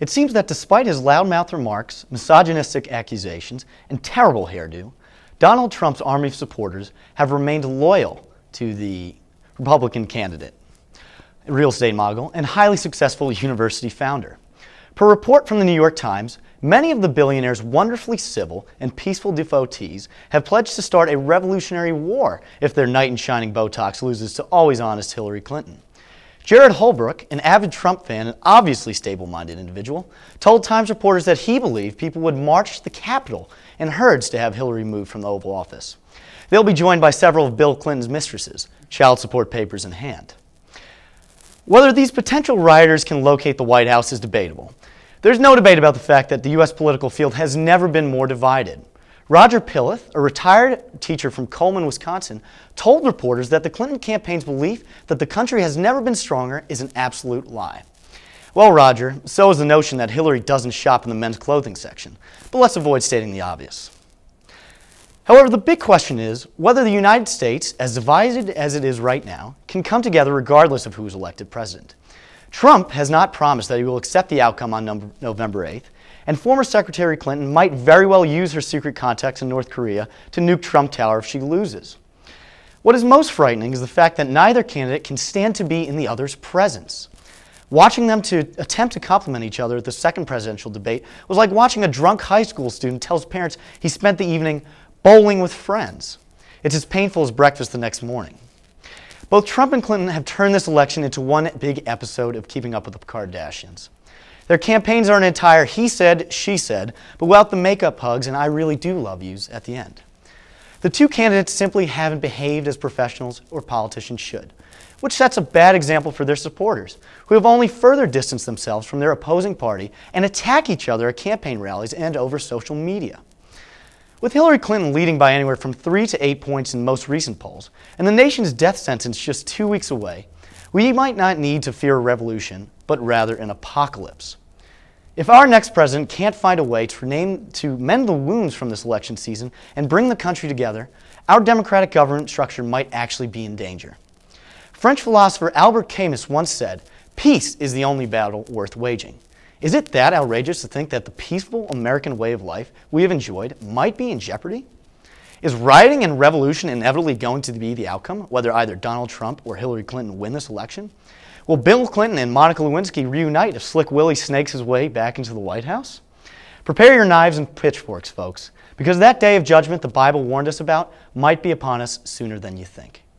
It seems that despite his loudmouth remarks, misogynistic accusations, and terrible hairdo, Donald Trump's army of supporters have remained loyal to the Republican candidate, real estate mogul, and highly successful university founder. Per a report from the New York Times, many of the billionaire's wonderfully civil and peaceful devotees have pledged to start a revolutionary war if their knight in shining Botox loses to always honest Hillary Clinton. Jared Holbrook, an avid Trump fan and obviously stable-minded individual, told Times reporters that he believed people would march to the Capitol in herds to have Hillary moved from the Oval Office. They'll be joined by several of Bill Clinton's mistresses, child support papers in hand. Whether these potential rioters can locate the White House is debatable. There's no debate about the fact that the U.S. political field has never been more divided. Roger Pilith, a retired teacher from Coleman, Wisconsin, told reporters that the Clinton campaign's belief that the country has never been stronger is an absolute lie. Well, Roger, so is the notion that Hillary doesn't shop in the men's clothing section, but let's avoid stating the obvious. However, the big question is whether the United States, as divided as it is right now, can come together regardless of who is elected president. Trump has not promised that he will accept the outcome on November 8th, and former Secretary Clinton might very well use her secret contacts in North Korea to nuke Trump Tower if she loses. What is most frightening is the fact that neither candidate can stand to be in the other's presence. Watching them to attempt to compliment each other at the second presidential debate was like watching a drunk high school student tell his parents he spent the evening bowling with friends. It's as painful as breakfast the next morning. Both Trump and Clinton have turned this election into one big episode of Keeping Up with the Kardashians. Their campaigns are an entire he said, she said, but without the makeup hugs and I really do love yous at the end. The two candidates simply haven't behaved as professionals or politicians should, which sets a bad example for their supporters, who have only further distanced themselves from their opposing party and attack each other at campaign rallies and over social media. With Hillary Clinton leading by anywhere from 3 to 8 points in most recent polls, and the nation's death sentence just 2 weeks away, we might not need to fear a revolution, but rather an apocalypse. If our next president can't find a way to mend the wounds from this election season and bring the country together, our democratic government structure might actually be in danger. French philosopher Albert Camus once said, "Peace is the only battle worth waging." Is it that outrageous to think that the peaceful American way of life we have enjoyed might be in jeopardy? Is rioting and revolution inevitably going to be the outcome, whether either Donald Trump or Hillary Clinton win this election? Will Bill Clinton and Monica Lewinsky reunite if Slick Willie snakes his way back into the White House? Prepare your knives and pitchforks, folks, because that day of judgment the Bible warned us about might be upon us sooner than you think.